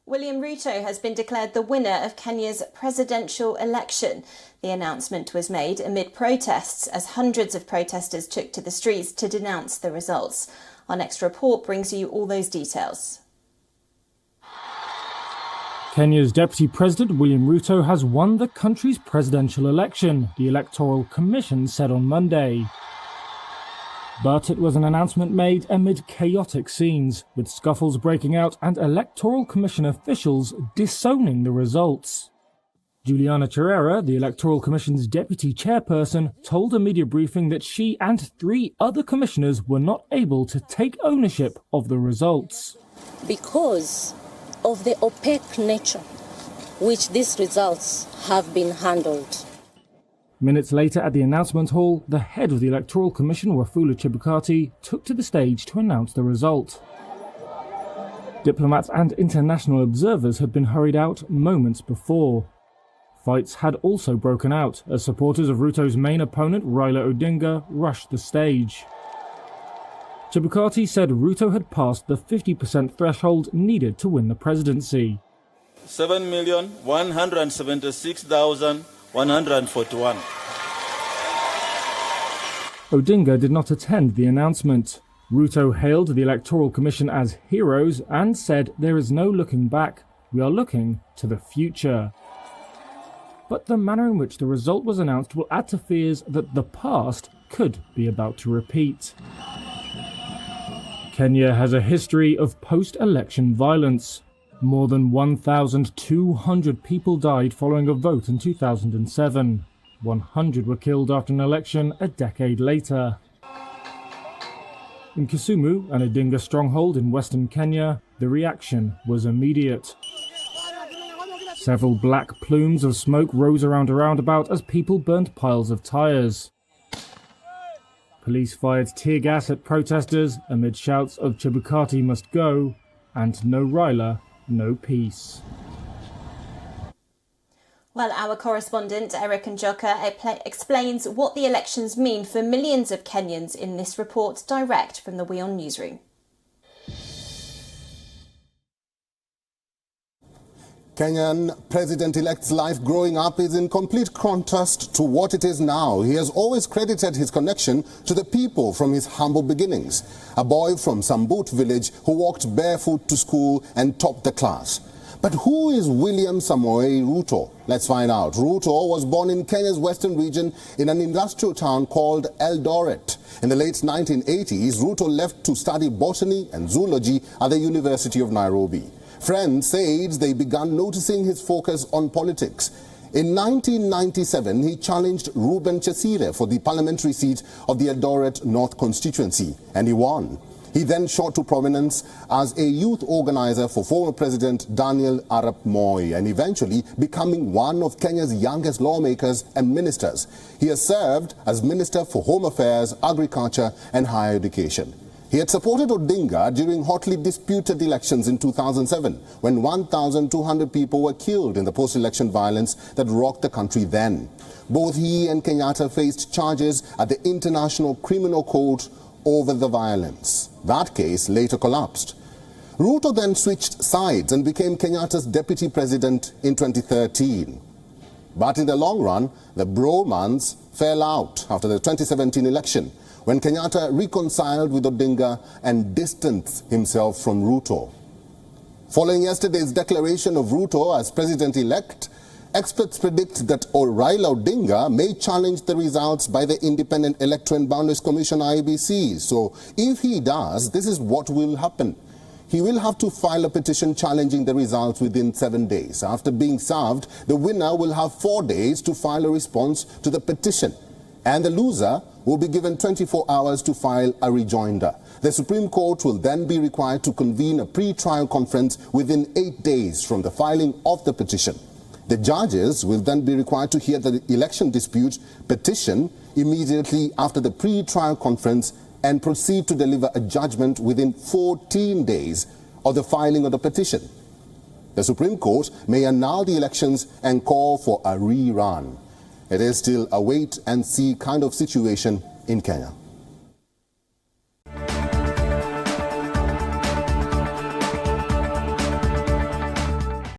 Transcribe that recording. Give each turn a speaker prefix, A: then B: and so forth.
A: William Ruto has been declared the winner of Kenya's presidential election. The announcement was made amid protests as hundreds of protesters took to the streets to denounce the results. Our next report brings you all those details.
B: Kenya's Deputy President William Ruto has won the country's presidential election, the Electoral Commission said on Monday. But it was an announcement made amid chaotic scenes, with scuffles breaking out and Electoral Commission officials disowning the results. Juliana Cherera, the Electoral Commission's deputy chairperson, told a media briefing that she and 3 other commissioners were not able to take ownership of the results.
C: Because of the opaque nature which these results have been handled.
B: Minutes later at the announcement hall, the head of the Electoral Commission, Wafula Chebukati, took to the stage to announce the result. Diplomats and international observers had been hurried out moments before. Fights had also broken out as supporters of Ruto's main opponent, Raila Odinga, rushed the stage. Chebukati said Ruto had passed the 50% threshold needed to win the presidency.
D: 7,176,141.
B: Odinga did not attend the announcement. Ruto hailed the Electoral Commission as heroes and said there is no looking back, we are looking to the future. But the manner in which the result was announced will add to fears that the past could be about to repeat. Kenya has a history of post-election violence. More than 1,200 people died following a vote in 2007. 100 were killed after an election a decade later. In Kisumu, an Odinga stronghold in western Kenya, the reaction was immediate. Several black plumes of smoke rose around a roundabout as people burnt piles of tyres. Police fired tear gas at protesters amid shouts of Chebukati must go and no Raila, no peace.
A: Well, our correspondent Eric Njoka explains what the elections mean for millions of Kenyans in this report direct from the WION newsroom.
E: Kenyan President-elect's life growing up is in complete contrast to what it is now. He has always credited his connection to the people from his humble beginnings. A boy from Sambut village who walked barefoot to school and topped the class. But who is William Samoei Ruto? Let's find out. Ruto was born in Kenya's western region in an industrial town called Eldoret. In the late 1980s, Ruto left to study botany and zoology at the University of Nairobi. Friends said they began noticing his focus on politics. In 1997, he challenged Reuben Chesire for the parliamentary seat of the Eldoret North constituency, and he won. He then shot to prominence as a youth organizer for former President Daniel Arap Moi and eventually becoming one of Kenya's youngest lawmakers and ministers. He has served as Minister for Home Affairs, Agriculture and Higher Education. He had supported Odinga during hotly disputed elections in 2007, when 1,200 people were killed in the post-election violence that rocked the country then. Both he and Kenyatta faced charges at the International Criminal Court over the violence. That case later collapsed. Ruto then switched sides and became Kenyatta's deputy president in 2013. But in the long run, the bromance fell out after the 2017 election, when Kenyatta reconciled with Odinga and distanced himself from Ruto. Following yesterday's declaration of Ruto as president-elect, experts predict that Raila Odinga may challenge the results by the Independent Electoral and Boundaries Commission (IEBC). So if he does, this is what will happen. He will have to file a petition challenging the results within 7 days. After being served, the winner will have 4 days to file a response to the petition, and the loser will be given 24 hours to file a rejoinder. The Supreme Court will then be required to convene a pre-trial conference within 8 days from the filing of the petition. The judges will then be required to hear the election dispute petition immediately after the pre-trial conference and proceed to deliver a judgment within 14 days of the filing of the petition. The Supreme Court may annul the elections and call for a rerun. It is still a wait-and-see kind of situation in Kenya.